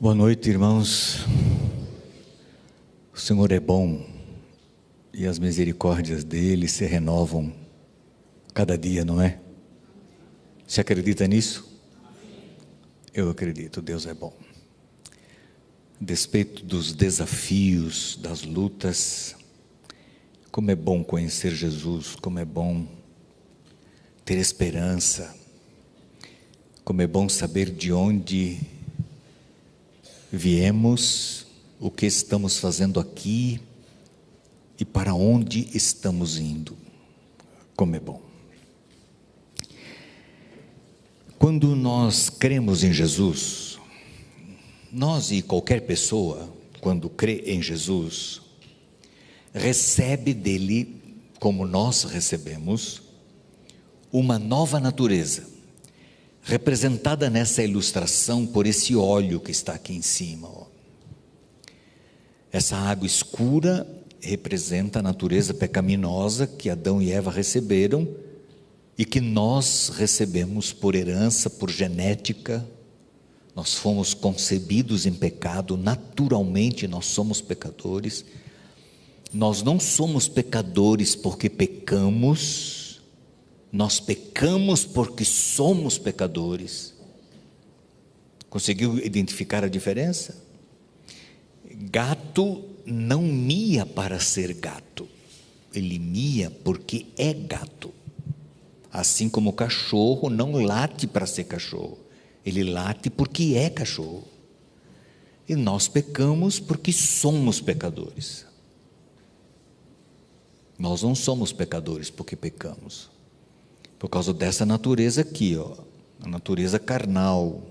Boa noite, irmãos. O Senhor é bom e as misericórdias dele se renovam cada dia, não é? Você acredita nisso? Eu acredito, Deus é bom. A despeito dos desafios, das lutas, como é bom conhecer Jesus, como é bom ter esperança, como é bom saber de onde viemos, o que estamos fazendo aqui e para onde estamos indo. Como é bom. Quando nós cremos em Jesus, nós e qualquer pessoa, quando crê em Jesus, recebe dele, como nós recebemos, uma nova natureza, representada nessa ilustração por esse óleo que está aqui em cima. Essa água escura representa a natureza pecaminosa que Adão e Eva receberam e que nós recebemos por herança, por genética. Nós fomos concebidos em pecado, naturalmente nós somos pecadores. Nós não somos pecadores porque pecamos, nós pecamos porque somos pecadores. Conseguiu identificar a diferença? Gato não mia para ser gato, ele mia porque é gato. Assim como o cachorro não late para ser cachorro, ele late porque é cachorro. E nós pecamos porque somos pecadores. Nós não somos pecadores porque pecamos, por causa dessa natureza aqui, a natureza carnal,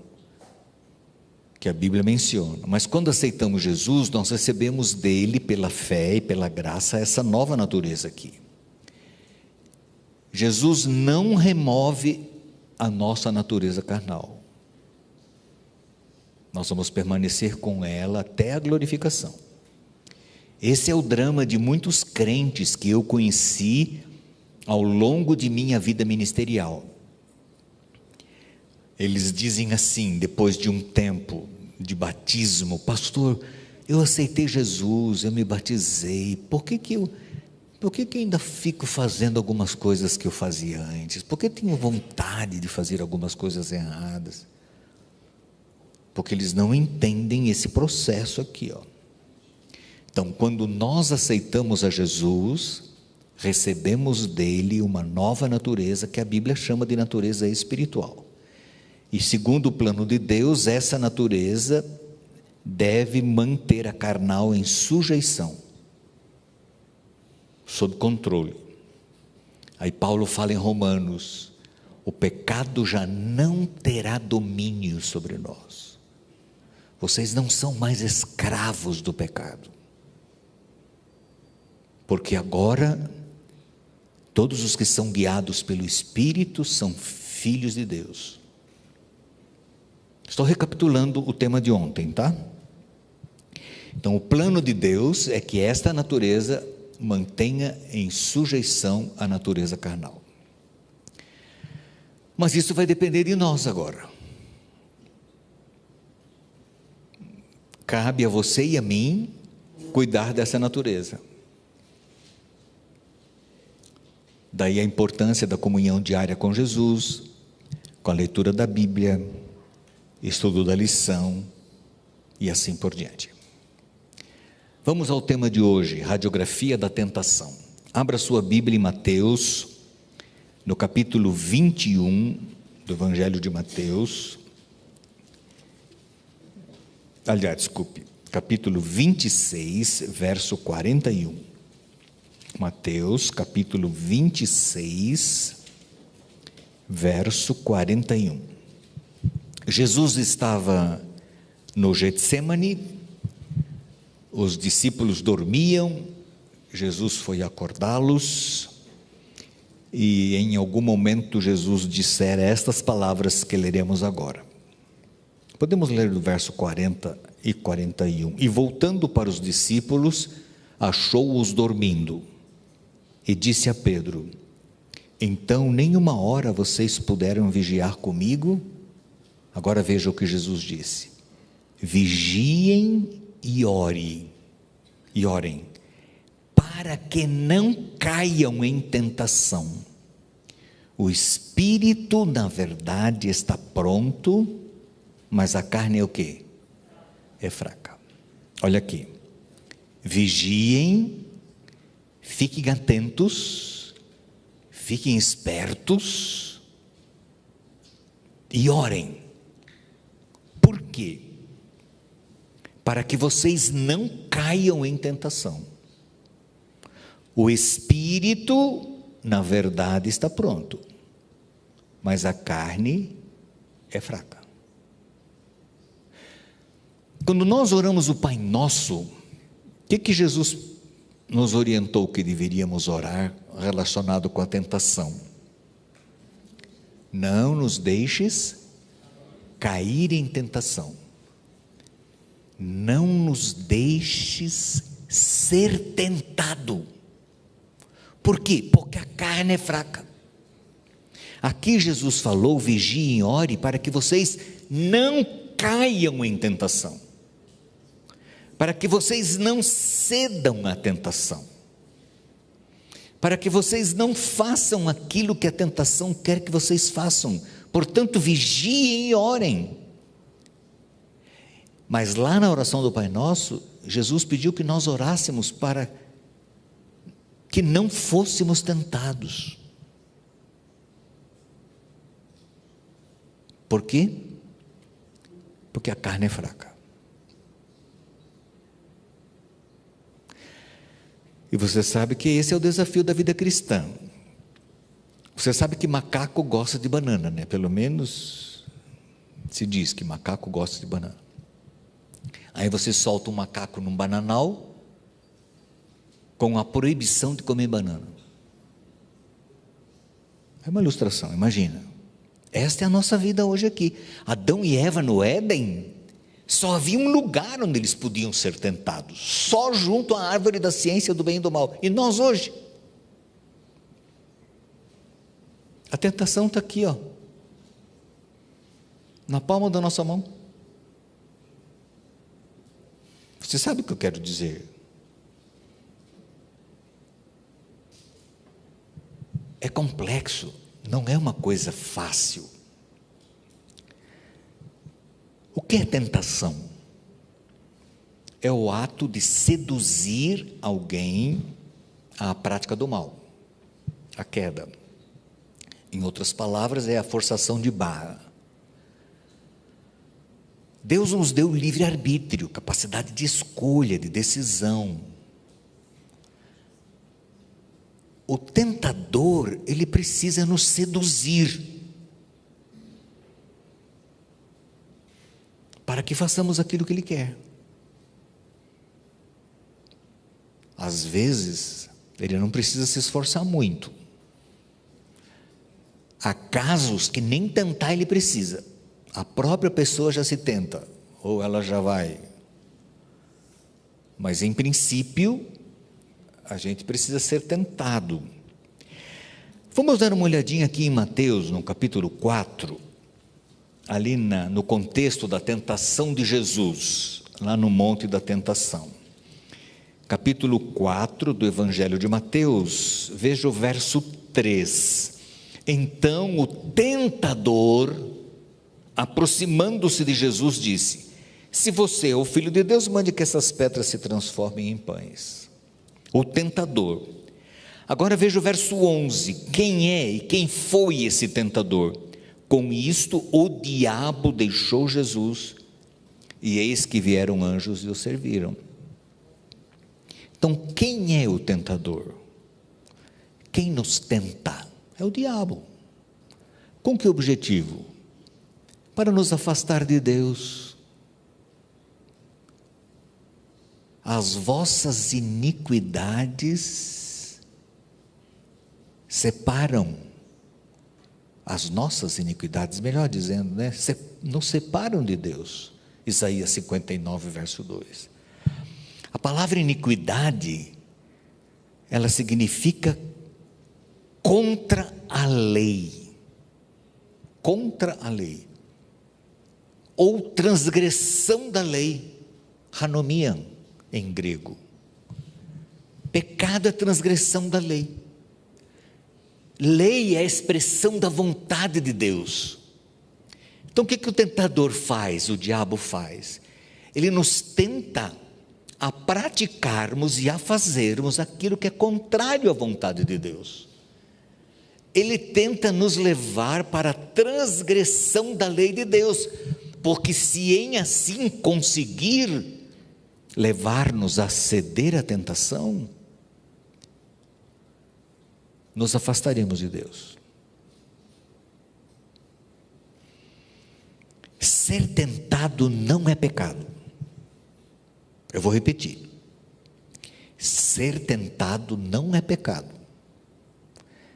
que a Bíblia menciona. Mas quando aceitamos Jesus, nós recebemos dele, pela fé e pela graça, essa nova natureza aqui. Jesus não remove a nossa natureza carnal. Nós vamos permanecer com ela até a glorificação. Esse é o drama de muitos crentes que eu conheci ao longo de minha vida ministerial. Eles dizem assim, depois de um tempo de batismo: pastor, eu aceitei Jesus, eu me batizei, por que eu ainda fico fazendo algumas coisas que eu fazia antes? Por que tenho vontade de fazer algumas coisas erradas? Porque eles não entendem esse processo aqui, Então, quando nós aceitamos a Jesus, recebemos dele uma nova natureza que a Bíblia chama de natureza espiritual. E segundo o plano de Deus, essa natureza deve manter a carnal em sujeição, sob controle. Aí Paulo fala em Romanos: o pecado já não terá domínio sobre nós. Vocês não são mais escravos do pecado, porque agora todos os que são guiados pelo Espírito são filhos de Deus. Estou recapitulando o tema de ontem, tá? Então, o plano de Deus é que esta natureza mantenha em sujeição a natureza carnal. Mas isso vai depender de nós agora. Cabe a você e a mim cuidar dessa natureza. Daí a importância da comunhão diária com Jesus, com a leitura da Bíblia, estudo da lição e assim por diante. Vamos ao tema de hoje, radiografia da tentação. Abra sua Bíblia em Mateus, no capítulo 21 do Evangelho de Mateus. Capítulo 26, verso 41. Mateus, capítulo 26, verso 41. Jesus estava no Getsêmani, os discípulos dormiam, Jesus foi acordá-los, e em algum momento Jesus dissera estas palavras que leremos agora. Podemos ler do verso 40 e 41. E voltando para os discípulos, achou-os dormindo, e disse a Pedro: então nem uma hora vocês puderam vigiar comigo? Agora veja o que Jesus disse: vigiem e orem, para que não caiam em tentação. O espírito, na verdade, está pronto, mas a carne é o quê? É fraca. Olha aqui. Vigiem, fiquem atentos, fiquem espertos e orem. Por quê? Para que vocês não caiam em tentação. O espírito, na verdade, está pronto, mas a carne é fraca. Quando nós oramos o Pai Nosso, o que Jesus nos orientou que deveríamos orar relacionado com a tentação? Não nos deixes cair em tentação. Não nos deixes ser tentado. Por quê? Porque a carne é fraca. Aqui Jesus falou: vigiem e ore para que vocês não caiam em tentação, para que vocês não cedam à tentação, para que vocês não façam aquilo que a tentação quer que vocês façam. Portanto, vigiem e orem. Mas lá na oração do Pai Nosso, Jesus pediu que nós orássemos para que não fôssemos tentados. Por quê? Porque a carne é fraca. E você sabe que esse é o desafio da vida cristã. Você sabe que macaco gosta de banana, né? Pelo menos se diz que macaco gosta de banana. Aí você solta um macaco num bananal com a proibição de comer banana. É uma ilustração, imagina. Esta é a nossa vida hoje aqui. Adão e Eva no Éden, só havia um lugar onde eles podiam ser tentados, só junto à árvore da ciência do bem e do mal. E nós hoje? A tentação está aqui, ó, na palma da nossa mão. Você sabe o que eu quero dizer? É complexo, não é uma coisa fácil. O que é tentação? É o ato de seduzir alguém à prática do mal, à queda. Em outras palavras, é a forçação de barra. Deus nos deu livre-arbítrio, capacidade de escolha, de decisão. O tentador, ele precisa nos seduzir para que façamos aquilo que ele quer. Às vezes, ele não precisa se esforçar muito. Há casos que nem tentar ele precisa. A própria pessoa já se tenta, ou ela já vai. Mas em princípio, a gente precisa ser tentado. Vamos dar uma olhadinha aqui em Mateus, no capítulo 4, ali no contexto da tentação de Jesus, lá no Monte da Tentação. Capítulo 4 do Evangelho de Mateus, veja o verso 3. Então o tentador, aproximando-se de Jesus, disse: se você é o Filho de Deus, mande que essas pedras se transformem em pães. O tentador. Agora veja o verso 11. Quem é e quem foi esse tentador? Com isto o diabo deixou Jesus, e eis que vieram anjos e o serviram. Então quem é o tentador? Quem nos tenta? É o diabo. Com que objetivo? Para nos afastar de Deus. As vossas iniquidades separam, as nossas iniquidades, melhor dizendo, né? Nos separam de Deus. Isaías 59, verso 2. A palavra iniquidade, ela significa contra a lei. Contra a lei. ou transgressão da lei, hanomian em grego. Pecado é transgressão da lei. Lei é a expressão da vontade de Deus. Então o que o tentador faz, o diabo faz? Ele nos tenta a praticarmos e a fazermos aquilo que é contrário à vontade de Deus. Ele tenta nos levar para a transgressão da lei de Deus, porque se em assim conseguir levar-nos a ceder à tentação, nos afastaremos de Deus. Ser tentado não é pecado. Eu vou repetir. Ser tentado não é pecado.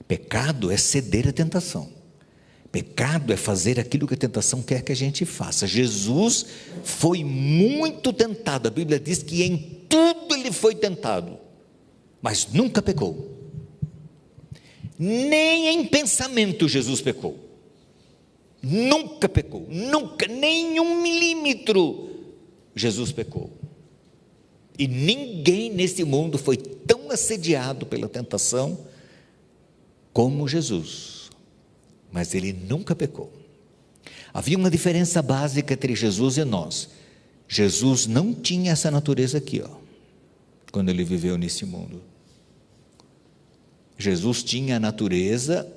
Pecado é ceder à tentação. Pecado é fazer aquilo que a tentação quer que a gente faça. Jesus foi muito tentado. A Bíblia diz que em tudo ele foi tentado, mas nunca pecou. Nem em pensamento Jesus pecou. Nunca pecou. Nunca, nem 1 milímetro Jesus pecou. E ninguém nesse mundo foi tão assediado pela tentação como Jesus. Mas ele nunca pecou. Havia uma diferença básica entre Jesus e nós. Jesus não tinha essa natureza aqui, quando ele viveu nesse mundo. Jesus tinha a natureza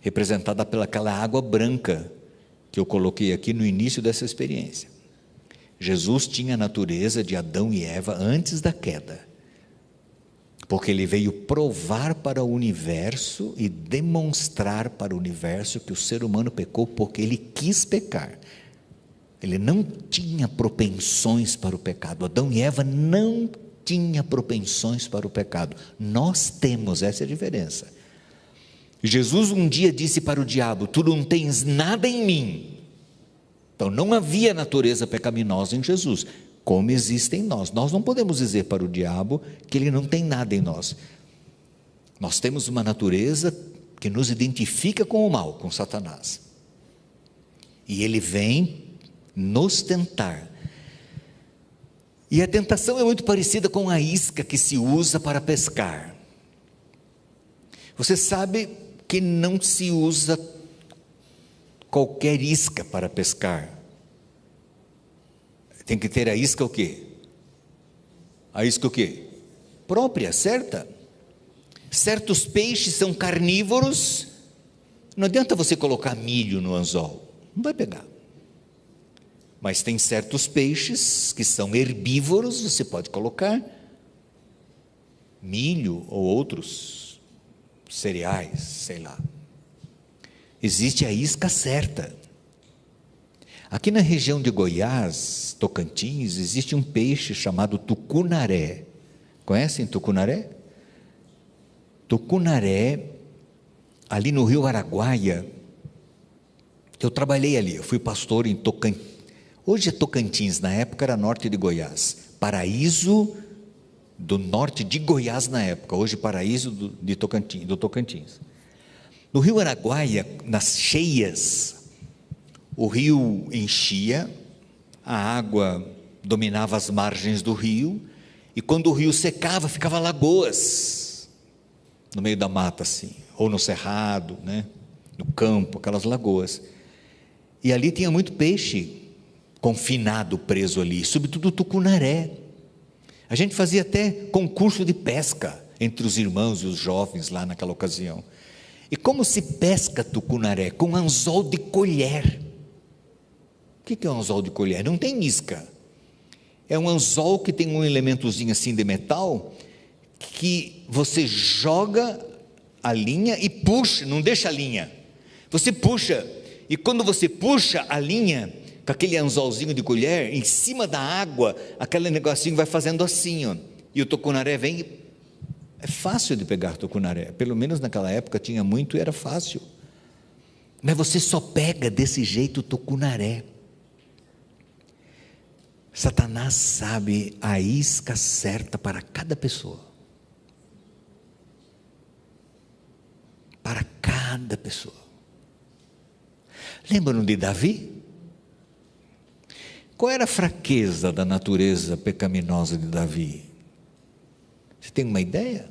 representada pelaquela água branca que eu coloquei aqui no início dessa experiência. Jesus tinha a natureza de Adão e Eva antes da queda, porque ele veio provar para o universo e demonstrar para o universo que o ser humano pecou porque ele quis pecar. Ele não tinha propensões para o pecado. Adão e Eva não tinham propensões para o pecado. Nós temos, essa é a diferença. Jesus um dia disse para o diabo: tu não tens nada em mim. Então não havia natureza pecaminosa em Jesus, como existe em nós. Nós não podemos dizer para o diabo que ele não tem nada em nós. Nós temos uma natureza que nos identifica com o mal, com Satanás. E ele vem nos tentar. E a tentação é muito parecida com a isca que se usa para pescar. Você sabe que não se usa qualquer isca para pescar. Tem que ter a isca o quê? A isca o quê? Própria, certa. Certos peixes são carnívoros. Não adianta você colocar milho no anzol, não vai pegar. Mas tem certos peixes que são herbívoros, você pode colocar milho ou outros cereais, sei lá. Existe a isca certa. Aqui na região de Goiás, Tocantins, existe um peixe chamado tucunaré. Conhecem tucunaré? Tucunaré, ali no Rio Araguaia, eu trabalhei ali, eu fui pastor em Tocantins. Hoje é Tocantins, na época era norte de Goiás. Paraíso do norte de Goiás na época, hoje Paraíso do Tocantins. No Rio Araguaia, nas cheias, o rio enchia, a água dominava as margens do rio, e quando o rio secava, ficava lagoas, no meio da mata assim, ou no cerrado, no campo, aquelas lagoas. E ali tinha muito peixe confinado, preso ali, sobretudo tucunaré. A gente fazia até concurso de pesca entre os irmãos e os jovens lá naquela ocasião. E como se pesca tucunaré? Com anzol de colher. O que é um anzol de colher? Não tem isca. É um anzol que tem um elementozinho assim de metal, que você joga a linha e puxa, não deixa a linha. Você puxa, e quando você puxa a linha, com aquele anzolzinho de colher, em cima da água, aquele negocinho vai fazendo assim, e o tucunaré vem. É fácil de pegar tucunaré, pelo menos naquela época tinha muito e era fácil. Mas você só pega desse jeito o tucunaré. Satanás sabe a isca certa para cada pessoa. Para cada pessoa. Lembram de Davi? Qual era a fraqueza da natureza pecaminosa de Davi? Você tem uma ideia?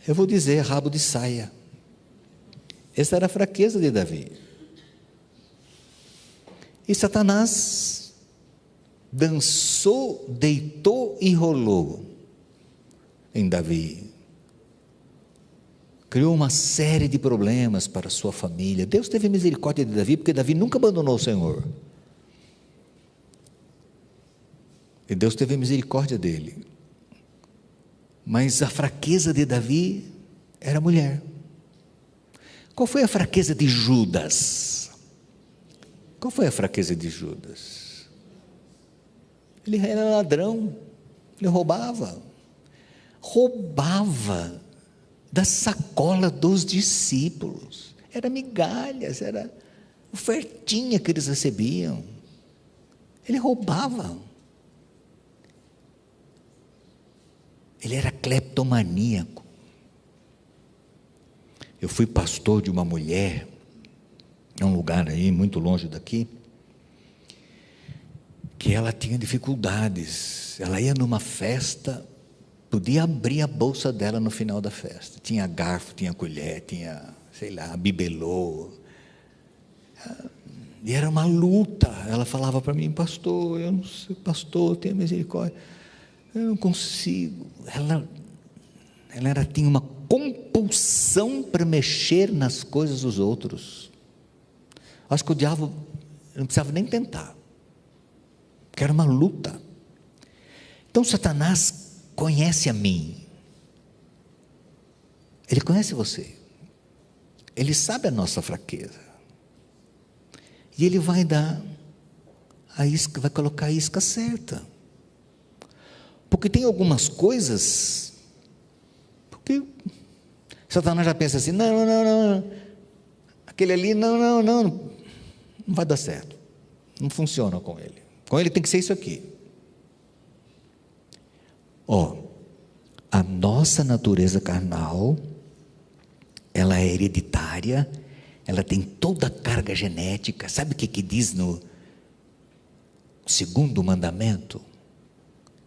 Eu vou dizer: rabo de saia. Essa era a fraqueza de Davi. E Satanás dançou, deitou e rolou em Davi. Criou uma série de problemas para a sua família. Deus teve misericórdia de Davi, porque Davi nunca abandonou o Senhor. E Deus teve misericórdia dele. Mas a fraqueza de Davi era a mulher. Qual foi a fraqueza de Judas? Qual foi a fraqueza de Judas? Ele era ladrão, ele roubava da sacola dos discípulos, era migalhas, era ofertinha que eles recebiam, ele roubava, ele era cleptomaníaco. Eu fui pastor de uma mulher, em um lugar aí, muito longe daqui, que ela tinha dificuldades. Ela ia numa festa, podia abrir a bolsa dela no final da festa. Tinha garfo, tinha colher, tinha, sei lá, bibelô. E era uma luta. Ela falava para mim: pastor, eu não sei, pastor, tenha misericórdia. Eu não consigo. Ela tinha uma compulsão para mexer nas coisas dos outros. Acho que o diabo não precisava nem tentar, porque era uma luta. Então Satanás conhece a mim, ele conhece você, ele sabe a nossa fraqueza, e ele vai dar a isca, vai colocar a isca certa, porque tem algumas coisas, porque Satanás já pensa assim: não, aquele ali, não vai dar certo, não funciona com ele tem que ser isso aqui. A nossa natureza carnal, ela é hereditária, ela tem toda a carga genética. Sabe o que diz no segundo mandamento?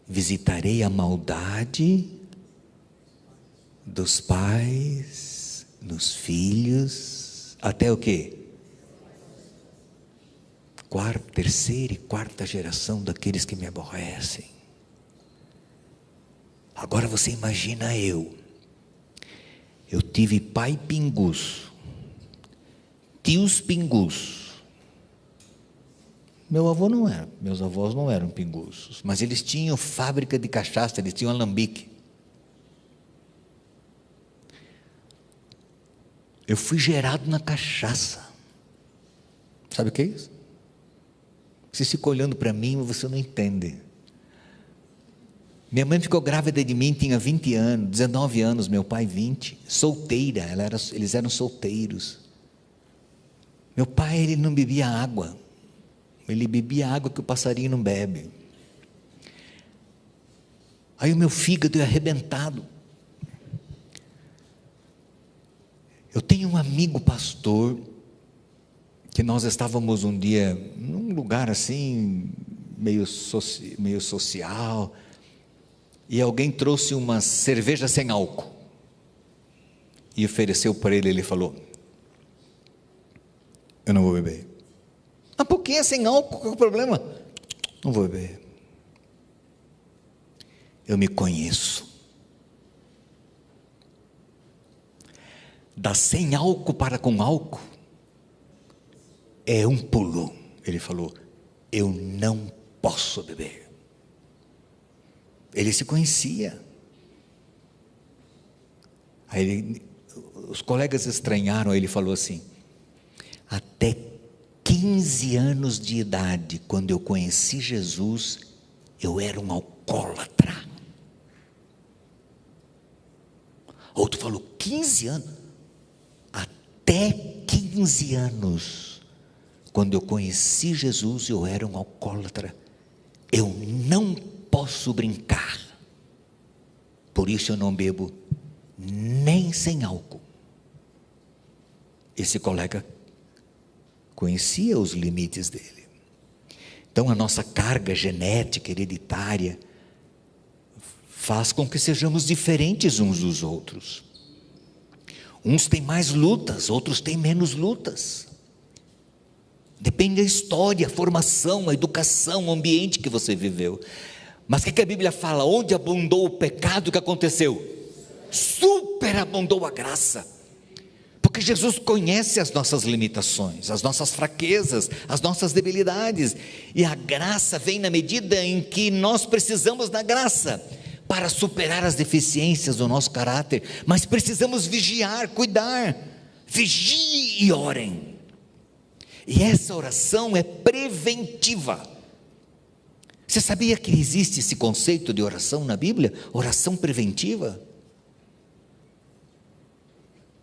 Visitarei a maldade dos pais nos filhos, até o quê? Terceira e quarta geração daqueles que me aborrecem. Agora você imagina eu tive pai pingus, tios pingus. Meus avós não eram pinguços, mas eles tinham fábrica de cachaça, eles tinham alambique. Eu fui gerado na cachaça. Sabe o que é isso? Você fica olhando para mim, mas você não entende. Minha mãe ficou grávida de mim, tinha 20 anos, 19 anos, meu pai 20, solteira, eles eram solteiros. Meu pai, ele não bebia água, ele bebia água que o passarinho não bebe. Aí o meu fígado é arrebentado. Eu tenho um amigo pastor, que nós estávamos um dia num lugar assim, meio social, e alguém trouxe uma cerveja sem álcool e ofereceu para ele. Ele falou: eu não vou beber. Mas por que é sem álcool? Qual é o problema? Não vou beber. Eu me conheço. Da sem álcool para com álcool é um pulo. Ele falou: eu não posso beber. Ele se conhecia. Aí os colegas estranharam. Ele falou assim: até 15 anos de idade, quando eu conheci Jesus, eu era um alcoólatra. Outro falou: 15 anos? Até 15 anos, quando eu conheci Jesus, eu era um alcoólatra. Eu não posso brincar, por isso eu não bebo nem sem álcool. Esse colega conhecia os limites dele. Então a nossa carga genética hereditária faz com que sejamos diferentes uns dos outros. Uns têm mais lutas, outros têm menos lutas. Depende da história, a formação, a educação, o ambiente que você viveu. Mas o que a Bíblia fala? Onde abundou o pecado, o que aconteceu? Superabundou a graça. Porque Jesus conhece as nossas limitações, as nossas fraquezas, as nossas debilidades. E a graça vem na medida em que nós precisamos da graça para superar as deficiências do nosso caráter. Mas precisamos vigiar, cuidar. Vigiem e orem. E essa oração é preventiva. Você sabia que existe esse conceito de oração na Bíblia? Oração preventiva?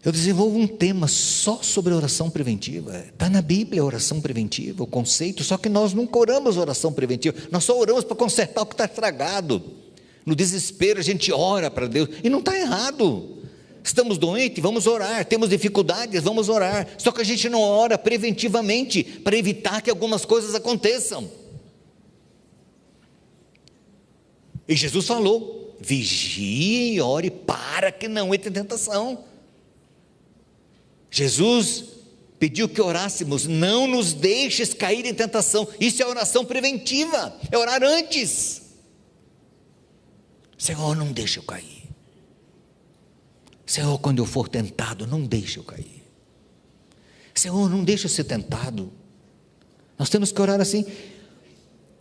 Eu desenvolvo um tema só sobre oração preventiva. Está na Bíblia a oração preventiva, o conceito, só que nós nunca oramos oração preventiva. Nós só oramos para consertar o que está estragado. No desespero a gente ora para Deus, e não está errado. Estamos doentes, vamos orar. Temos dificuldades, vamos orar. Só que a gente não ora preventivamente para evitar que algumas coisas aconteçam. E Jesus falou: vigie e ore para que não entre em tentação. Jesus pediu que orássemos: não nos deixes cair em tentação. Isso é oração preventiva, é orar antes. Senhor, não deixe eu cair. Senhor, quando eu for tentado, não deixe eu cair. Senhor, não deixe eu ser tentado. Nós temos que orar assim.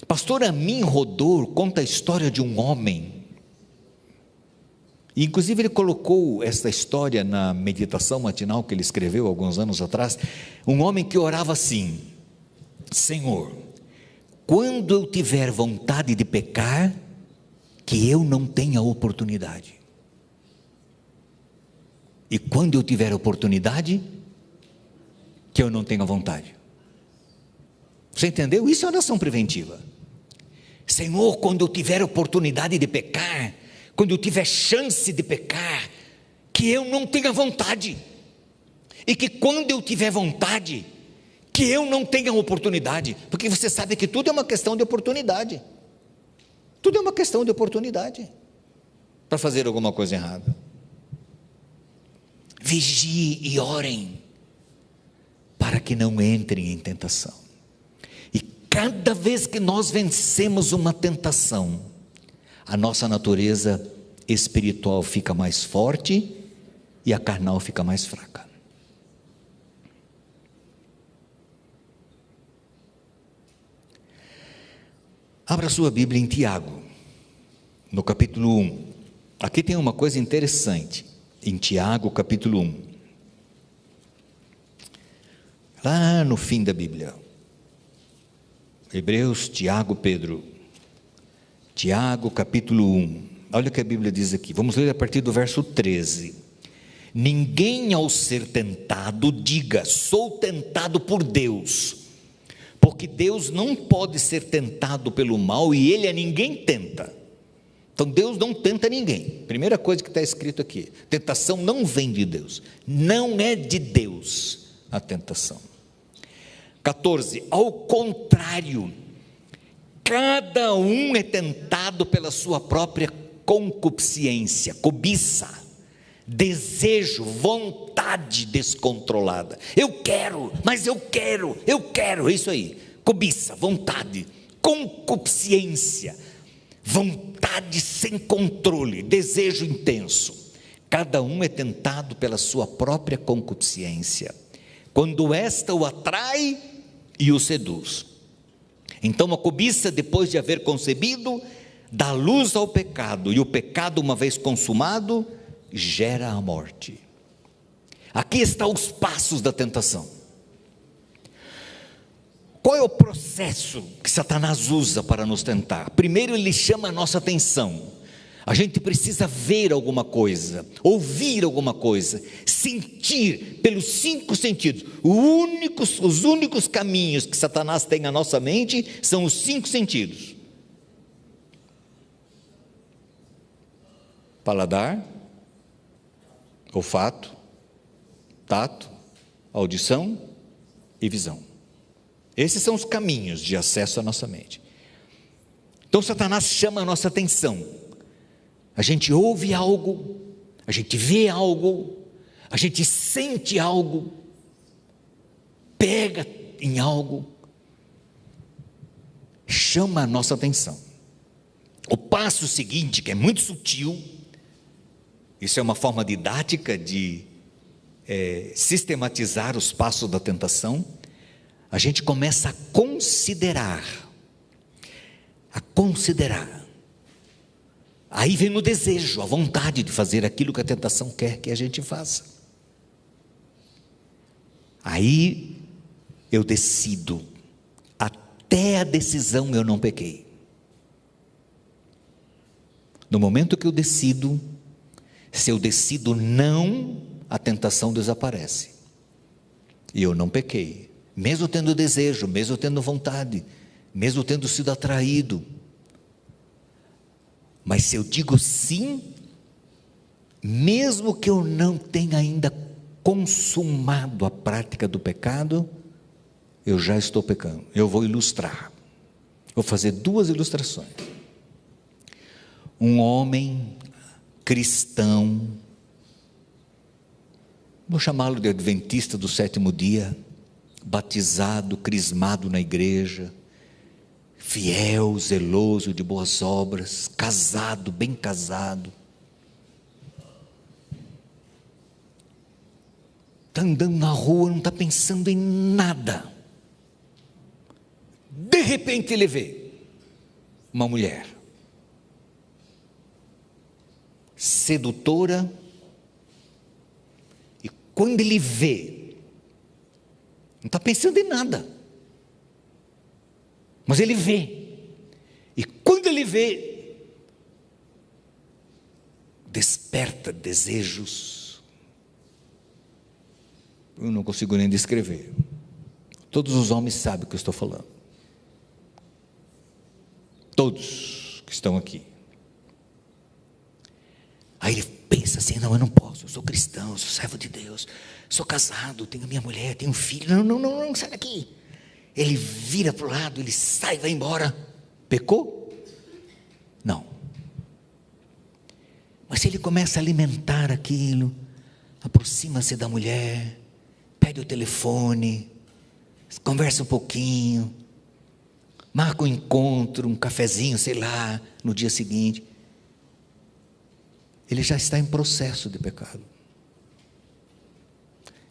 Pastor Amin Rodor conta a história de um homem, e inclusive ele colocou essa história na meditação matinal que ele escreveu alguns anos atrás. Um homem que orava assim: Senhor, quando eu tiver vontade de pecar, que eu não tenha oportunidade. E quando eu tiver oportunidade, que eu não tenha vontade. Você entendeu? Isso é oração preventiva. Senhor, quando eu tiver oportunidade de pecar, quando eu tiver chance de pecar, que eu não tenha vontade. E que quando eu tiver vontade, que eu não tenha oportunidade. Porque você sabe que tudo é uma questão de oportunidade. Tudo é uma questão de oportunidade para fazer alguma coisa errada. Vigiem e orem para que não entrem em tentação. E cada vez que nós vencemos uma tentação, a nossa natureza espiritual fica mais forte e a carnal fica mais fraca. Abra sua Bíblia em Tiago, no capítulo 1. Aqui tem uma coisa interessante. Em Tiago, capítulo 1. Lá no fim da Bíblia. Hebreus, Tiago, Pedro. Tiago, capítulo 1. Olha o que a Bíblia diz aqui. Vamos ler a partir do verso 13. Ninguém ao ser tentado diga: sou tentado por Deus. Porque Deus não pode ser tentado pelo mal e Ele a ninguém tenta. Então Deus não tenta ninguém. Primeira coisa que está escrito aqui: tentação não vem de Deus. Não é de Deus a tentação. 14. Ao contrário, cada um é tentado pela sua própria concupiscência, cobiça, desejo, vontade descontrolada. Eu quero, mas eu quero, é isso aí. Cobiça, vontade, concupiscência, vontade sem controle, desejo intenso. Cada um é tentado pela sua própria concupiscência, quando esta o atrai e o seduz. Então a cobiça, depois de haver concebido, dá luz ao pecado, e o pecado, uma vez consumado, gera a morte. Aqui estão os passos da tentação. Qual é o processo que Satanás usa para nos tentar? Primeiro, ele chama a nossa atenção. A gente precisa ver alguma coisa, ouvir alguma coisa, sentir pelos 5 sentidos. Os únicos caminhos que Satanás tem na nossa mente são os 5 sentidos: paladar, olfato, tato, audição e visão. Esses são os caminhos de acesso à nossa mente. Então Satanás chama a nossa atenção. A gente ouve algo, a gente vê algo, a gente sente algo, pega em algo, chama a nossa atenção. O passo seguinte, que é muito sutil, isso é uma forma didática de sistematizar os passos da tentação, a gente começa a considerar. Aí vem o desejo, a vontade de fazer aquilo que a tentação quer que a gente faça. Aí eu decido, até a decisão eu não pequei. No momento que eu decido, se eu decido não, a tentação desaparece. E eu não pequei, mesmo tendo desejo, mesmo tendo vontade, mesmo tendo sido atraído. Mas se eu digo sim, mesmo que eu não tenha ainda consumado a prática do pecado, eu já estou pecando. Eu vou ilustrar. Vou fazer 2 ilustrações. Um homem cristão, vou chamá-lo de adventista do 7º dia, batizado, crismado na igreja, fiel, zeloso, de boas obras, casado, bem casado. Está andando na rua, não está pensando em nada. De repente ele vê uma mulher sedutora, e quando ele vê, não está pensando em nada, mas ele vê, e quando ele vê, desperta desejos, eu não consigo nem descrever. Todos os homens sabem o que eu estou falando, todos que estão aqui. Aí ele pensa assim, não, eu não posso, eu sou cristão, eu sou servo de Deus, sou casado, tenho minha mulher, tenho um filho, não, sai daqui. Ele vira para o lado, ele sai, vai embora. Pecou? Não. Mas se ele começa a alimentar aquilo, aproxima-se da mulher, pede o telefone, conversa um pouquinho, marca um encontro, um cafezinho, sei lá, no dia seguinte, ele já está em processo de pecado.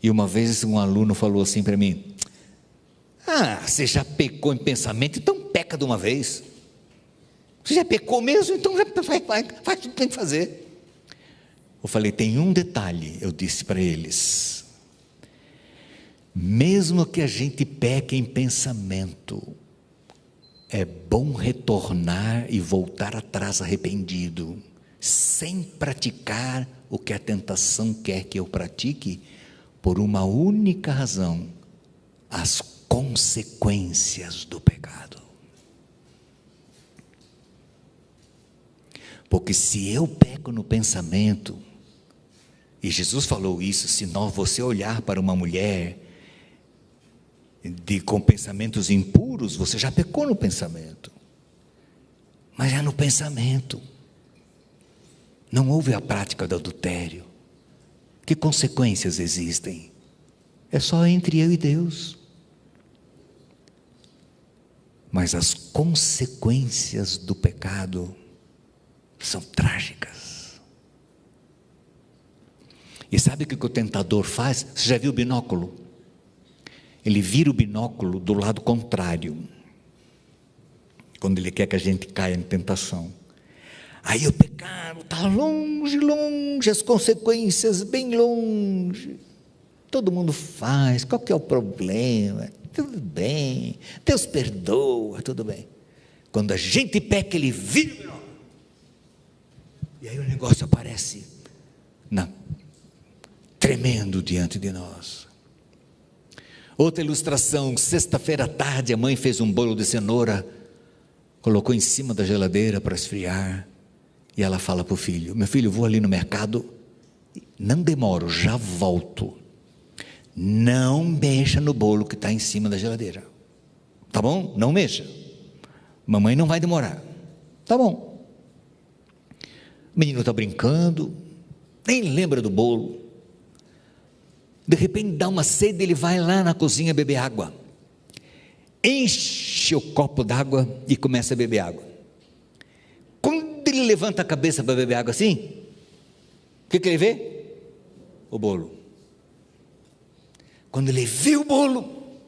E uma vez um aluno falou assim para mim, você já pecou em pensamento, então peca de uma vez. Você já pecou mesmo, então já faz tudo que tem que fazer. Eu falei, tem um detalhe, eu disse para eles, mesmo que a gente peque em pensamento, é bom retornar e voltar atrás arrependido, sem praticar o que a tentação quer que eu pratique, por uma única razão, as consequências do pecado. Porque se eu peco no pensamento, e Jesus falou isso, se você olhar para uma mulher com pensamentos impuros, você já pecou no pensamento. Mas é no pensamento. Não houve a prática do adultério. Que consequências existem? É só entre eu e Deus. Mas as consequências do pecado são trágicas. E sabe o que o tentador faz? Você já viu o binóculo? Ele vira o binóculo do lado contrário, quando ele quer que a gente caia em tentação. Aí o pecado está longe, as consequências bem longe. Todo mundo faz, qual que é o problema? Tudo bem, Deus perdoa, tudo bem. Quando a gente peca, ele vira. E aí o negócio aparece tremendo diante de nós. Outra ilustração, sexta-feira à tarde, a mãe fez um bolo de cenoura, colocou em cima da geladeira para esfriar, e ela fala para o filho, meu filho, vou ali no mercado, não demoro, já volto, não mexa no bolo que está em cima da geladeira. Tá bom? Não mexa. Mamãe não vai demorar. Tá bom. O menino está brincando, nem lembra do bolo. De repente dá uma sede, ele vai lá na cozinha beber água. Enche o copo d'água e começa a beber água. Quando ele levanta a cabeça para beber água assim, o que ele vê? O bolo. Quando ele vê o bolo,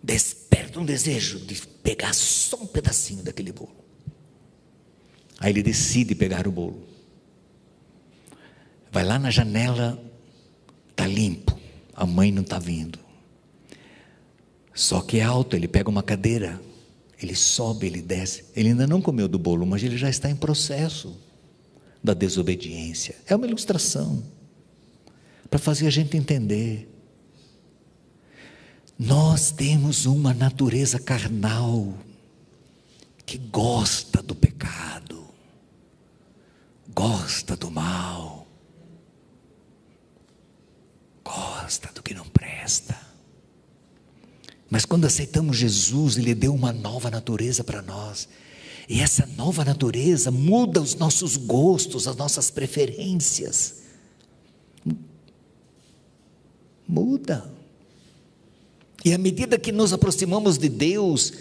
desperta um desejo de pegar só um pedacinho daquele bolo. Aí ele decide pegar o bolo. Vai lá na janela, está limpo, a mãe não está vindo. Só que é alto, ele pega uma cadeira, ele sobe, ele desce. Ele ainda não comeu do bolo, mas ele já está em processo da desobediência. É uma ilustração para fazer a gente entender. Nós temos uma natureza carnal que gosta do pecado, gosta do mal, gosta do que não presta. Mas quando aceitamos Jesus, Ele deu uma nova natureza para nós. E essa nova natureza muda os nossos gostos, as nossas preferências. Muda. E à medida que nos aproximamos de Deus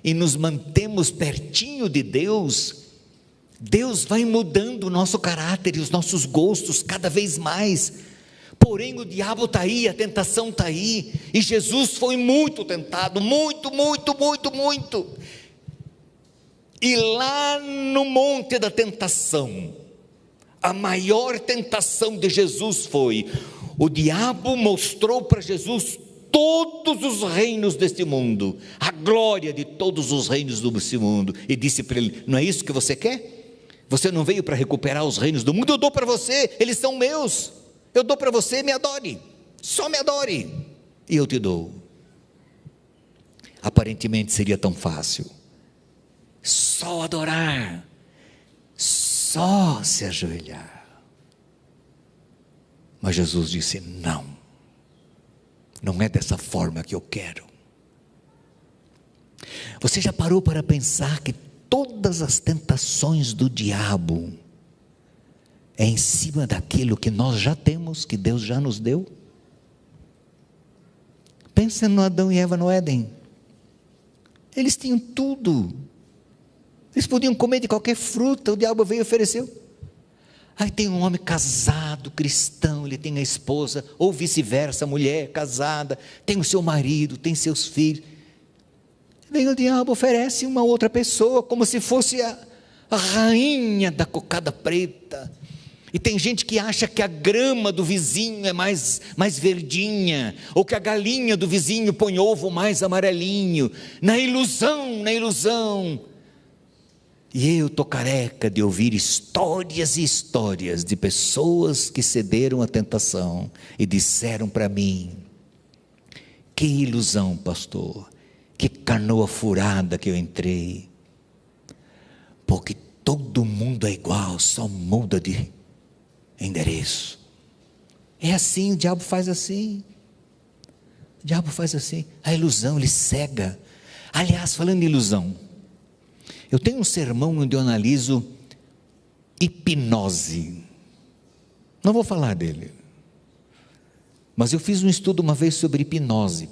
e nos mantemos pertinho de Deus, Deus vai mudando o nosso caráter e os nossos gostos cada vez mais. Porém o diabo está aí, a tentação está aí, e Jesus foi muito tentado, muito. E lá no monte da tentação, a maior tentação de Jesus foi, o diabo mostrou para Jesus todos os reinos deste mundo, a glória de todos os reinos desse mundo, e disse para ele: não é isso que você quer? Você não veio para recuperar os reinos do mundo? Eu dou para você, eles são meus. Eu dou para você, me adore, só me adore, e eu te dou. Aparentemente seria tão fácil, só adorar, só se ajoelhar. Mas Jesus disse: não é dessa forma que eu quero. Você já parou para pensar que todas as tentações do diabo é em cima daquilo que nós já temos, que Deus já nos deu? Pensa no Adão e Eva no Éden. Eles tinham tudo. Eles podiam comer de qualquer fruta, o diabo veio e ofereceu. Aí tem um homem casado, cristão, ele tem a esposa, ou vice-versa, a mulher casada, tem o seu marido, tem seus filhos. Vem o diabo, oferece uma outra pessoa, como se fosse a rainha da cocada preta. E tem gente que acha que a grama do vizinho é mais verdinha, ou que a galinha do vizinho põe ovo mais amarelinho, na ilusão. E eu estou careca de ouvir histórias e histórias de pessoas que cederam à tentação e disseram para mim: que ilusão, pastor, que canoa furada que eu entrei, porque todo mundo é igual, só muda de endereço. É assim, o diabo faz assim. O diabo faz assim. A ilusão, ele cega. Aliás, falando em ilusão, eu tenho um sermão onde eu analiso hipnose. Não vou falar dele, mas eu fiz um estudo uma vez sobre hipnose.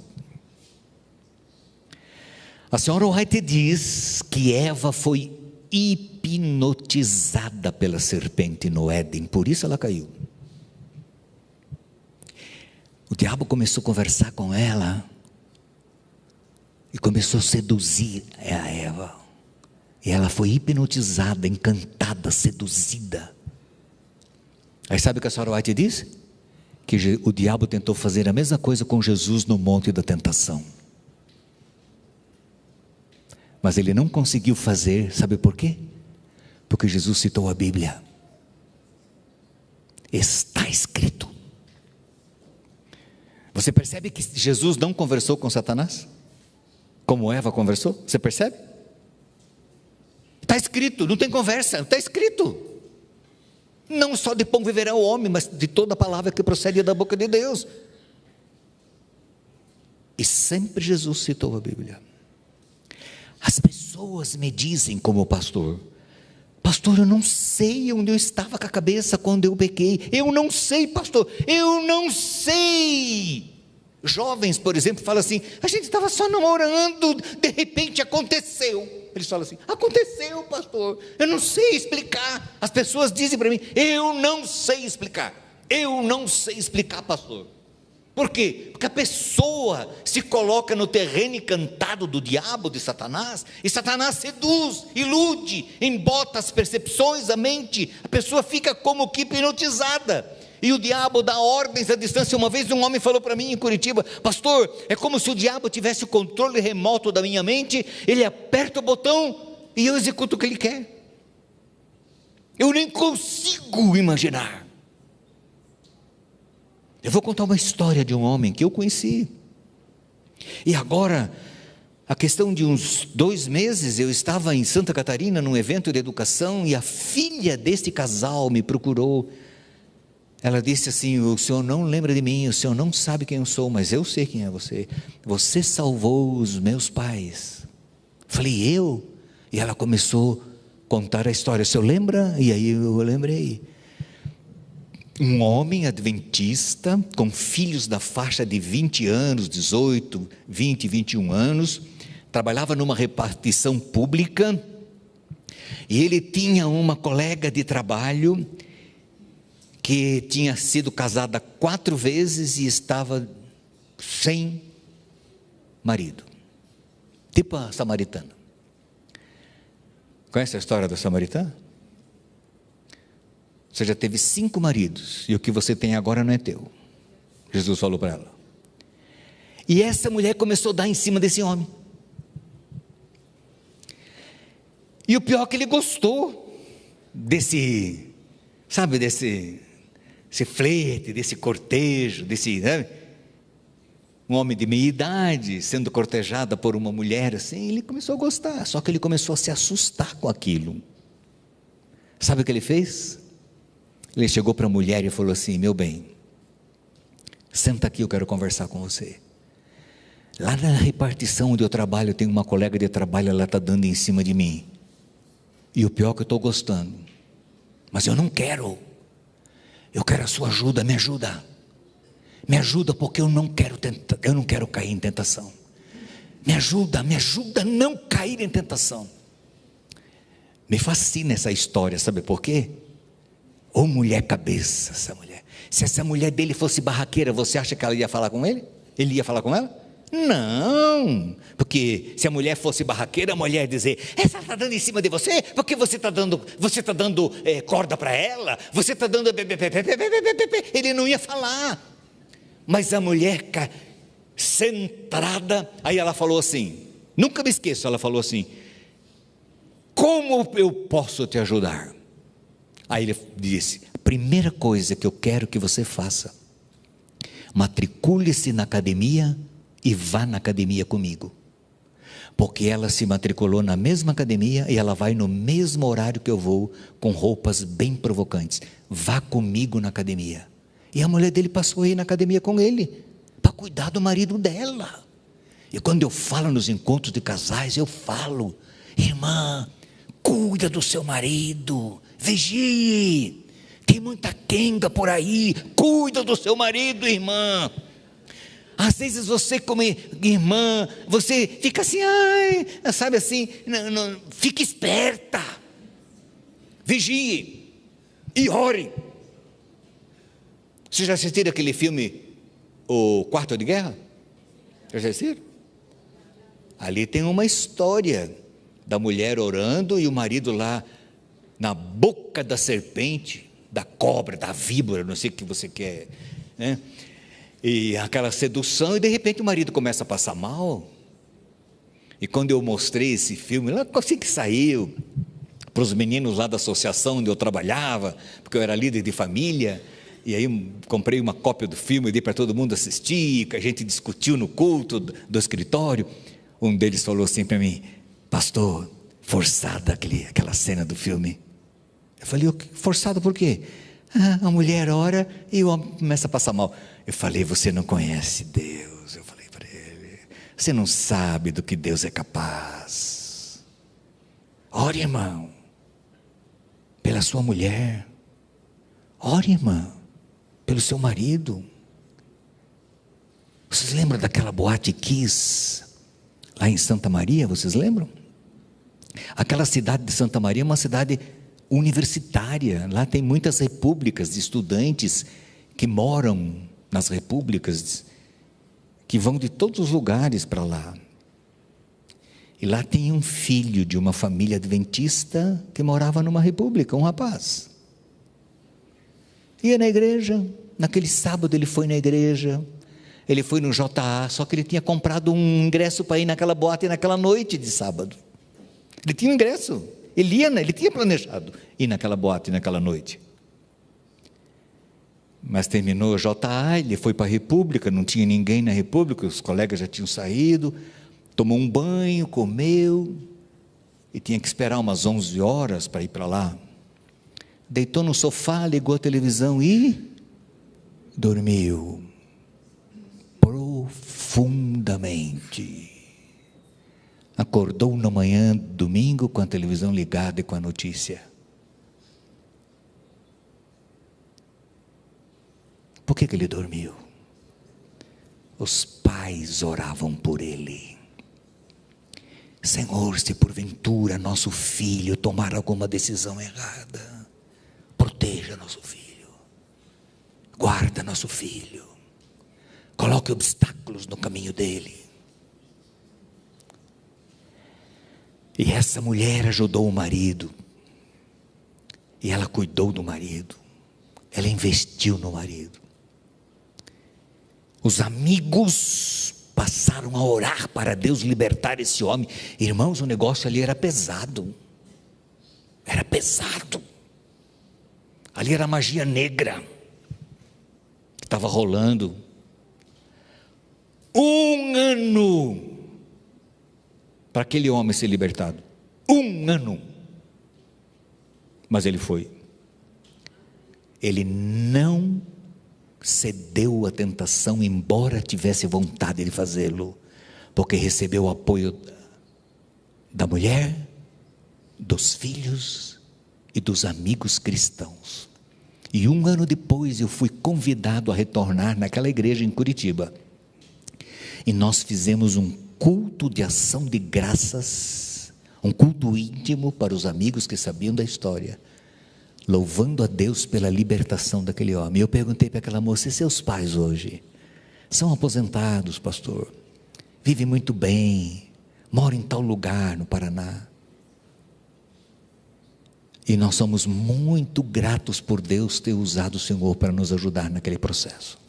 A senhora White diz que Eva foi hipnotizada pela serpente no Éden, por isso ela caiu. O diabo começou a conversar com ela e começou a seduzir a Eva, e ela foi hipnotizada, encantada, seduzida. Aí sabe o que a senhora White diz? Que o diabo tentou fazer a mesma coisa com Jesus no monte da tentação, mas ele não conseguiu fazer. Sabe por quê? Porque Jesus citou a Bíblia. Está escrito. Você percebe que Jesus não conversou com Satanás como Eva conversou? Você percebe? Está escrito, não tem conversa, está escrito. Não só de pão viverá o homem, mas de toda palavra que procede da boca de Deus. E sempre Jesus citou a Bíblia. As pessoas me dizem como pastor: pastor, eu não sei onde eu estava com a cabeça quando eu pequei. Eu não sei, pastor, eu não sei. Jovens, por exemplo, falam assim: a gente estava só namorando, de repente aconteceu. Eles falam assim: aconteceu, pastor, eu não sei explicar. As pessoas dizem para mim: eu não sei explicar. Eu não sei explicar, pastor. Por quê? Porque a pessoa se coloca no terreno encantado do diabo, de Satanás, e Satanás seduz, ilude, embota as percepções, a mente, a pessoa fica como que hipnotizada, e o diabo dá ordens à distância. Uma vez um homem falou para mim em Curitiba: pastor, é como se o diabo tivesse o controle remoto da minha mente, ele aperta o botão e eu executo o que ele quer. Eu nem consigo imaginar. Eu vou contar uma história de um homem que eu conheci, e agora, a questão de uns 2 meses, eu estava em Santa Catarina, num evento de educação, e a filha deste casal me procurou. Ela disse assim: o senhor não lembra de mim, o senhor não sabe quem eu sou, mas eu sei quem é você. Você salvou os meus pais. Falei: eu? E ela começou a contar a história. O senhor lembra? E aí eu lembrei. Um homem adventista, com filhos da faixa de 20 anos, 18, 20, 21 anos, trabalhava numa repartição pública, e ele tinha uma colega de trabalho, que tinha sido casada 4 vezes e estava sem marido, tipo a samaritana. Conhece a história da samaritana? Você já teve 5 maridos, e o que você tem agora não é teu. Jesus falou para ela. E essa mulher começou a dar em cima desse homem. E o pior é que ele gostou desse, sabe, desse flerte, desse cortejo, né? Um homem de meia idade, sendo cortejada por uma mulher assim, ele começou a gostar, só que ele começou a se assustar com aquilo. Sabe o que ele fez? Ele chegou para a mulher e falou assim: meu bem, senta aqui, eu quero conversar com você. Lá na repartição onde eu trabalho, tem uma colega de trabalho, ela está dando em cima de mim, e o pior é que eu estou gostando, mas eu não quero. Eu quero a sua ajuda, me ajuda porque eu não quero cair em tentação. Me ajuda a não cair em tentação. Me fascina essa história, sabe por quê? Ô mulher cabeça, essa mulher. Se essa mulher dele fosse barraqueira, você acha que ela ia falar com ele? Ele ia falar com ela? Não, porque se a mulher fosse barraqueira, a mulher ia dizer: essa está dando em cima de você, porque você está dando corda para ela, você está dando... Ele não ia falar. Mas a mulher centrada, aí ela falou assim, nunca me esqueço, ela falou assim: como eu posso te ajudar? Aí ele disse: a primeira coisa que eu quero que você faça, matricule-se na academia e vá na academia comigo, porque ela se matriculou na mesma academia e ela vai no mesmo horário que eu vou, com roupas bem provocantes. Vá comigo na academia. E a mulher dele passou a ir na academia com ele, para cuidar do marido dela. E quando eu falo nos encontros de casais, eu falo: irmã, cuida do seu marido, vigie, tem muita quenga por aí, cuida do seu marido, irmã. Às vezes você, como irmã, você fica assim, sabe assim, não, fique esperta, vigie e ore. Vocês já assistiram aquele filme, O Quarto de Guerra? Já assistiram? Ali tem uma história da mulher orando e o marido lá na boca da serpente, da cobra, da víbora, não sei o que você quer, né? E aquela sedução, e de repente o marido começa a passar mal. E quando eu mostrei esse filme, lá assim que saiu, para os meninos lá da associação onde eu trabalhava, porque eu era líder de família, e aí comprei uma cópia do filme e dei para todo mundo assistir, que a gente discutiu no culto do escritório. Um deles falou assim para mim: pastor, forçada aquela cena do filme. Eu falei: forçado por quê? A mulher ora e o homem começa a passar mal. Eu falei: você não conhece Deus. Eu falei para ele: você não sabe do que Deus é capaz. Ore, irmão, pela sua mulher. Ore, irmã, pelo seu marido. Vocês lembram daquela boate Kiss, lá em Santa Maria? Vocês lembram? Aquela cidade de Santa Maria é uma cidade universitária. Lá tem muitas repúblicas de estudantes que moram nas repúblicas, que vão de todos os lugares para lá. E lá tem um filho de uma família adventista que morava numa república, um rapaz. Ia na igreja, naquele sábado ele foi na igreja, ele foi no JA, só que ele tinha comprado um ingresso para ir naquela boate naquela noite de sábado. Ele tinha um ingresso, ele tinha planejado ir naquela boate naquela noite. Mas terminou o JA, ele foi para a república, não tinha ninguém na república, os colegas já tinham saído, tomou um banho, comeu, e tinha que esperar umas 11 horas para ir para lá. Deitou no sofá, ligou a televisão e dormiu profundamente. Acordou na manhã, domingo, com a televisão ligada e com a notícia. Por que ele dormiu? Os pais oravam por ele. Senhor, se porventura nosso filho tomar alguma decisão errada, proteja nosso filho, guarda nosso filho, coloque obstáculos no caminho dele. E essa mulher ajudou o marido, e ela cuidou do marido, ela investiu no marido. Os amigos passaram a orar para Deus libertar esse homem. Irmãos, o negócio ali era pesado. Era pesado. Ali era magia negra que estava rolando. 1 ano para aquele homem ser libertado. 1 ano. Mas ele foi. Ele não cedeu à tentação, embora tivesse vontade de fazê-lo, porque recebeu o apoio da mulher, dos filhos e dos amigos cristãos. E 1 ano depois eu fui convidado a retornar naquela igreja em Curitiba, e nós fizemos um culto de ação de graças, um culto íntimo para os amigos que sabiam da história, louvando a Deus pela libertação daquele homem. Eu perguntei para aquela moça: e seus pais hoje? São aposentados, pastor, vivem muito bem, moram em tal lugar no Paraná. E nós somos muito gratos por Deus ter usado o Senhor para nos ajudar naquele processo.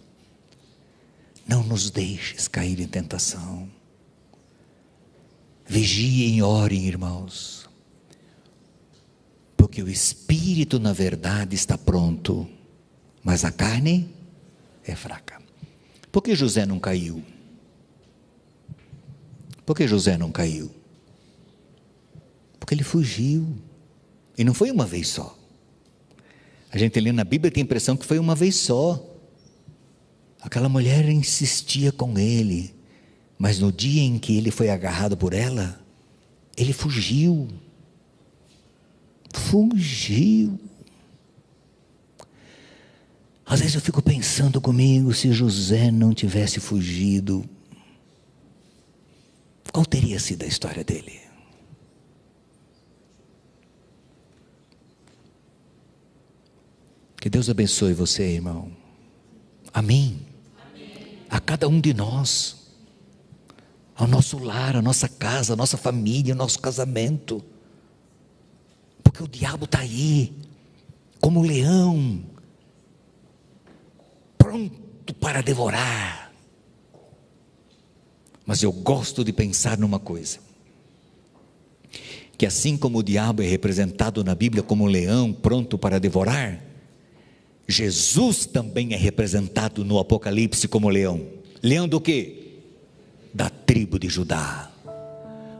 Não nos deixes cair em tentação. Vigiem e orem, irmãos, porque o espírito na verdade está pronto, mas a carne é fraca. Por que José não caiu? Por que José não caiu? Porque ele fugiu, e não foi uma vez só. A gente lê na Bíblia tem a impressão que foi uma vez só. Aquela mulher insistia com ele, mas no dia em que ele foi agarrado por ela, ele fugiu. Fugiu. Às vezes eu fico pensando comigo, se José não tivesse fugido, qual teria sido a história dele? Que Deus abençoe você, irmão. Amém. A cada um de nós, ao nosso lar, a nossa casa, a nossa família, o nosso casamento. Porque o diabo está aí, como um leão, pronto para devorar. Mas eu gosto de pensar numa coisa, que assim como o diabo é representado na Bíblia como um leão pronto para devorar, Jesus também é representado no Apocalipse como leão. Leão do quê? Da tribo de Judá.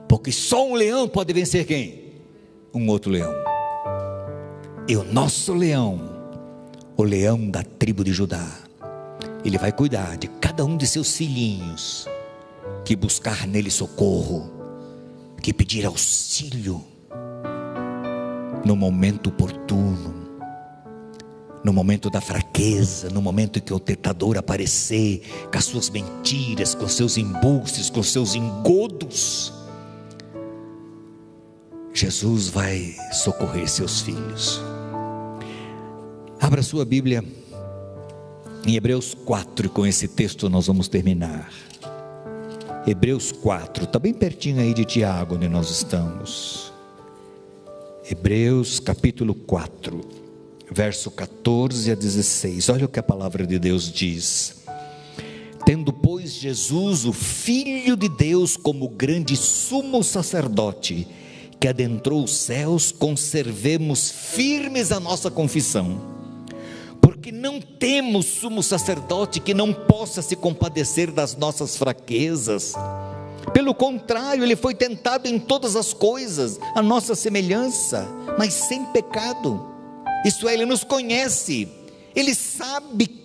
Porque só um leão pode vencer quem? Um outro leão. E o nosso leão, o leão da tribo de Judá, ele vai cuidar de cada um de seus filhinhos, que buscar nele socorro, que pedir auxílio, no momento oportuno, no momento da fraqueza, no momento em que o tentador aparecer com as suas mentiras, com seus embuses, com seus engodos, Jesus vai socorrer seus filhos. Abra sua Bíblia em Hebreus 4, e com esse texto nós vamos terminar. Hebreus 4, está bem pertinho aí de Tiago, onde nós estamos. Hebreus capítulo 4, verso 14 a 16, olha o que a palavra de Deus diz: tendo pois Jesus, o Filho de Deus, como grande sumo sacerdote, que adentrou os céus, conservemos firmes a nossa confissão, porque não temos sumo sacerdote que não possa se compadecer das nossas fraquezas. Pelo contrário, ele foi tentado em todas as coisas, a nossa semelhança, mas sem pecado. Isto é, ele nos conhece, ele sabe,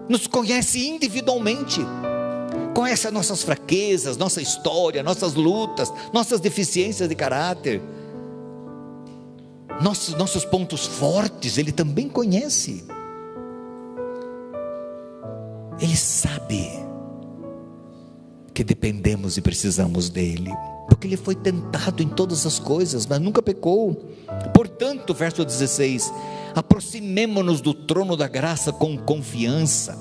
nos conhece individualmente, conhece as nossas fraquezas, nossa história, nossas lutas, nossas deficiências de caráter, nossos pontos fortes, ele também conhece. Ele sabe que dependemos e precisamos dele, porque ele foi tentado em todas as coisas, mas nunca pecou. Portanto, verso 16, aproximemo-nos do trono da graça com confiança,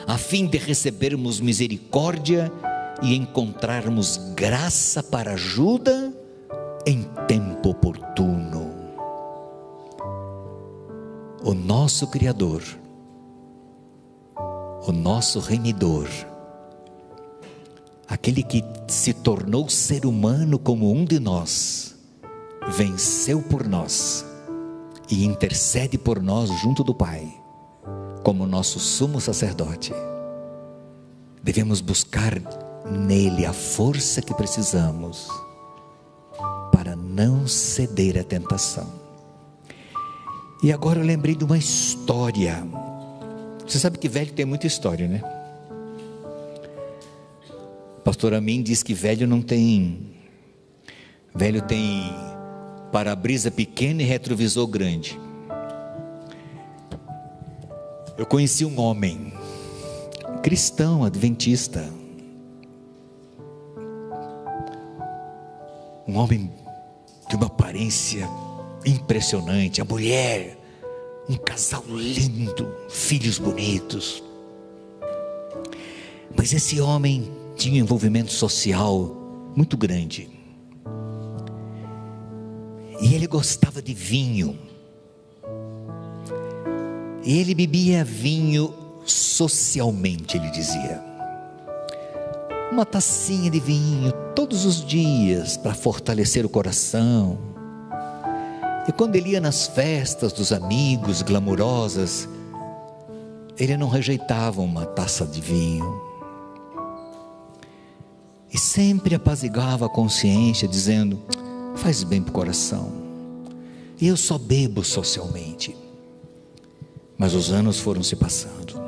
a fim de recebermos misericórdia e encontrarmos graça para ajuda em tempo oportuno. O nosso Criador, o nosso Remidor, aquele que se tornou ser humano como um de nós, venceu por nós e intercede por nós junto do Pai, como nosso sumo sacerdote. Devemos buscar nele a força que precisamos para não ceder à tentação. E agora eu lembrei de uma história. Você sabe que velho tem muita história, né? Pastor Amin diz que velho tem para-brisa pequeno e retrovisor grande. Eu conheci um homem cristão, adventista, um homem de uma aparência impressionante, a mulher, um casal lindo, filhos bonitos, mas esse homem tinha um envolvimento social muito grande, e ele gostava de vinho, e ele bebia vinho socialmente, ele dizia, uma tacinha de vinho todos os dias para fortalecer o coração. E quando ele ia nas festas dos amigos glamourosas, ele não rejeitava uma taça de vinho, e sempre apaziguava a consciência, dizendo: faz bem para o coração, e eu só bebo socialmente. Mas os anos foram se passando,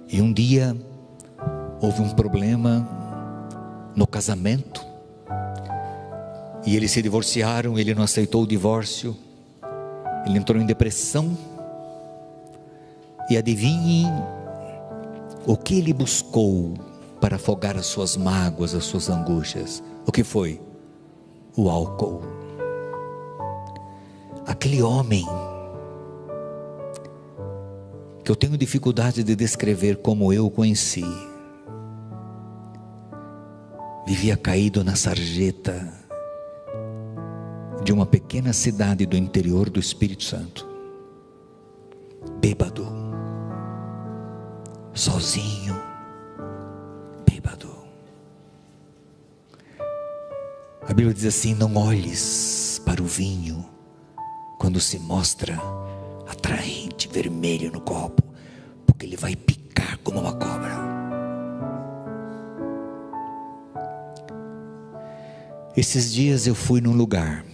e um dia houve um problema no casamento, e eles se divorciaram. Ele não aceitou o divórcio, ele entrou em depressão, e adivinhem o que ele buscou para afogar as suas mágoas, as suas angústias. O que foi? O álcool. Aquele homem, que eu tenho dificuldade de descrever como eu o conheci, vivia caído na sarjeta de uma pequena cidade do interior do Espírito Santo, bêbado, sozinho, bêbado. A Bíblia diz assim: não olhes para o vinho quando se mostra atraente, vermelho no copo, porque ele vai picar como uma cobra. Esses dias eu fui num lugar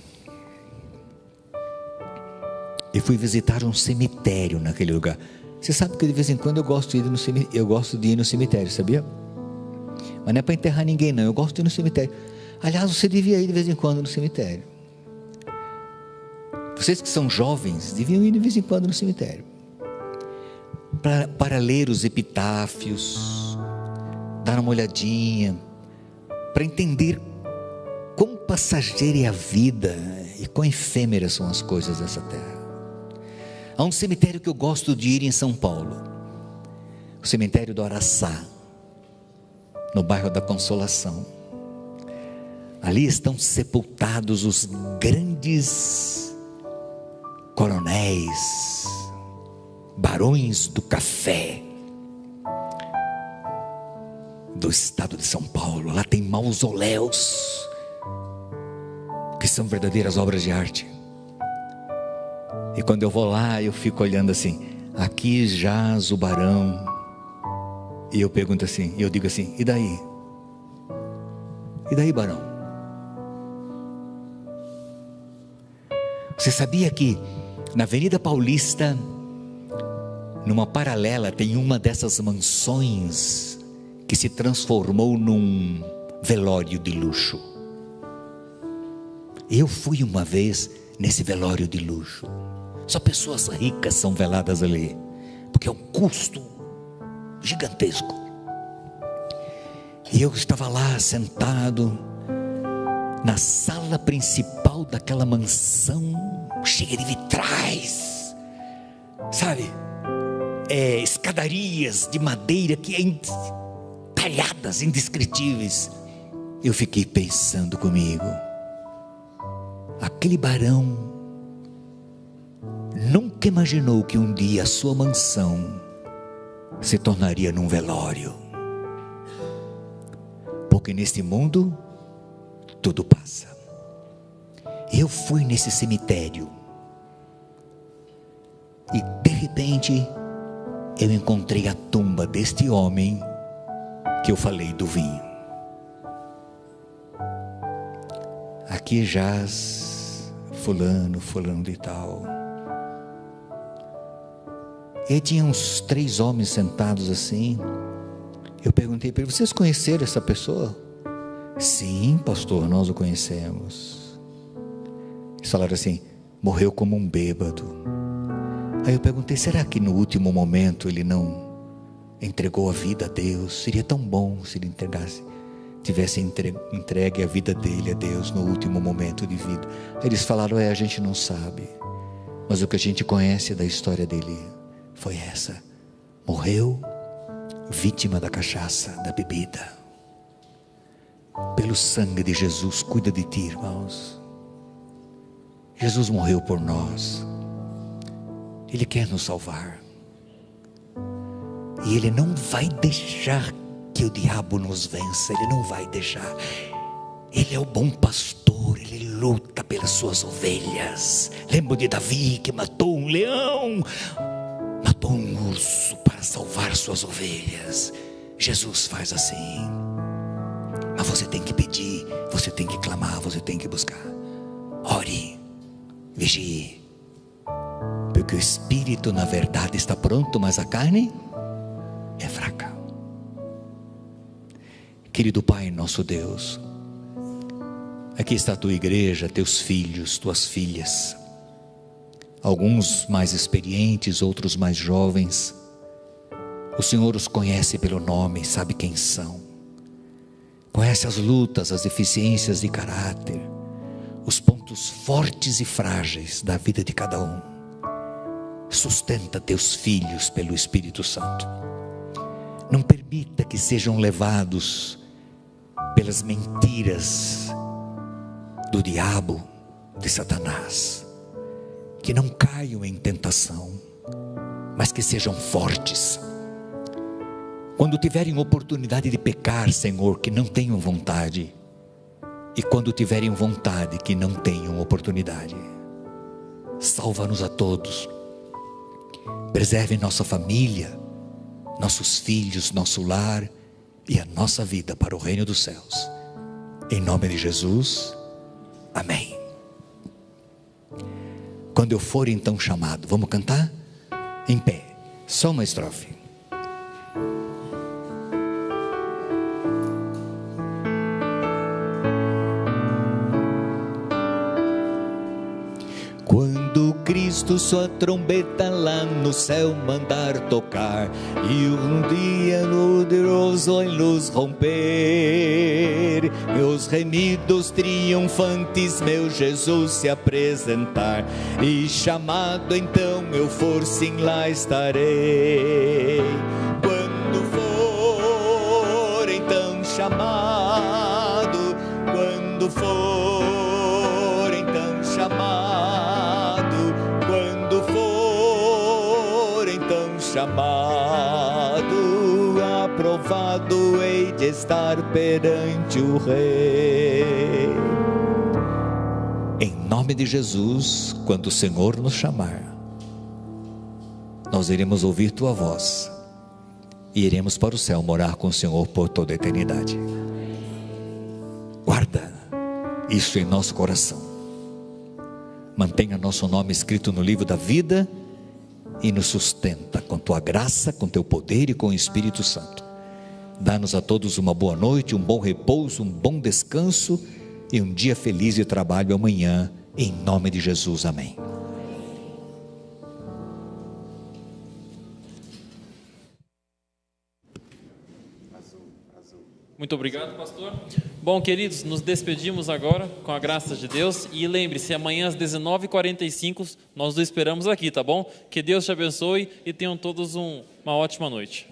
e fui visitar um cemitério naquele lugar. Você sabe que de vez em quando eu gosto de ir no cemitério, sabia? Mas não é para enterrar ninguém não, eu gosto de ir no cemitério. Aliás, você devia ir de vez em quando no cemitério. Vocês que são jovens, deviam ir de vez em quando no cemitério, para ler os epitáfios, dar uma olhadinha, para entender quão passageira é a vida e quão efêmeras são as coisas dessa terra. Há um cemitério que eu gosto de ir em São Paulo, o cemitério do Araçá, no bairro da Consolação. Ali estão sepultados os grandes coronéis, barões do café do estado de São Paulo. Lá tem mausoléus que são verdadeiras obras de arte. E quando eu vou lá, eu fico olhando assim: aqui jaz o barão. E eu pergunto assim, eu digo assim: e daí? E daí, barão? Você sabia que na Avenida Paulista, numa paralela, tem uma dessas mansões que se transformou num velório de luxo? Eu fui uma vez nesse velório de luxo. Só pessoas ricas são veladas ali, porque é um custo gigantesco. E eu estava lá sentado na sala principal daquela mansão, cheia de vitrais, sabe? Escadarias de madeira que talhadas, indescritíveis. Eu fiquei pensando comigo: aquele barão nunca imaginou que um dia a sua mansão se tornaria num velório. Porque neste mundo tudo passa. Eu fui nesse cemitério e de repente eu encontrei a tumba deste homem que eu falei do vinho. Aqui jaz fulano de tal. E tinha uns 3 homens sentados assim. Eu perguntei para eles: vocês conheceram essa pessoa? Sim, pastor, nós o conhecemos. Eles falaram assim: morreu como um bêbado. Aí eu perguntei: será que no último momento ele não entregou a vida a Deus? Seria tão bom se ele tivesse entregue a vida dele a Deus no último momento de vida. Aí eles falaram: a gente não sabe, mas o que a gente conhece da história dele foi essa: morreu vítima da cachaça, da bebida. Pelo sangue de Jesus, cuida de ti, irmãos. Jesus morreu por nós. Ele quer nos salvar. E Ele não vai deixar que o diabo nos vença. Ele não vai deixar. Ele é o bom pastor. Ele luta pelas suas ovelhas. Lembra de Davi, que matou um leão, matou um urso para salvar suas ovelhas. Jesus faz assim. Mas você tem que pedir, você tem que clamar, você tem que buscar. Ore, vigie, porque o espírito na verdade está pronto, mas a carne é fraca. Querido Pai, nosso Deus, aqui está a tua igreja, teus filhos, tuas filhas, alguns mais experientes, outros mais jovens. O Senhor os conhece pelo nome, sabe quem são. Conhece as lutas, as deficiências de caráter, os pontos fortes e frágeis da vida de cada um. Sustenta teus filhos pelo Espírito Santo. Não permita que sejam levados pelas mentiras do diabo, de Satanás. Que não caiam em tentação, mas que sejam fortes. Quando tiverem oportunidade de pecar, Senhor, que não tenham vontade. E quando tiverem vontade, que não tenham oportunidade. Salva-nos a todos. Preserve nossa família, nossos filhos, nosso lar e a nossa vida para o reino dos céus. Em nome de Jesus, amém. Quando eu for então chamado, vamos cantar? Em pé, só uma estrofe. Quando Cristo sua trombeta lá no céu mandar tocar, e um dia poderoso em luz romper, meus remidos triunfantes, meu Jesus se apresentar, e chamado então eu for, sim, lá estarei. Quando for então chamado, quando for então chamado, quando for então chamado, aprovado hei de estar perante o Rei. Em nome de Jesus, quando o Senhor nos chamar, nós iremos ouvir tua voz e iremos para o céu morar com o Senhor por toda a eternidade. Guarda isso em nosso coração, mantenha nosso nome escrito no livro da vida e nos sustenta com tua graça, com teu poder e com o Espírito Santo. Dá-nos a todos uma boa noite, um bom repouso, um bom descanso e um dia feliz de trabalho amanhã, em nome de Jesus, amém. Muito obrigado, pastor. Bom, queridos, nos despedimos agora com a graça de Deus, e lembre-se, amanhã às 19h45 nós o esperamos aqui, tá bom? Que Deus te abençoe e tenham todos uma ótima noite.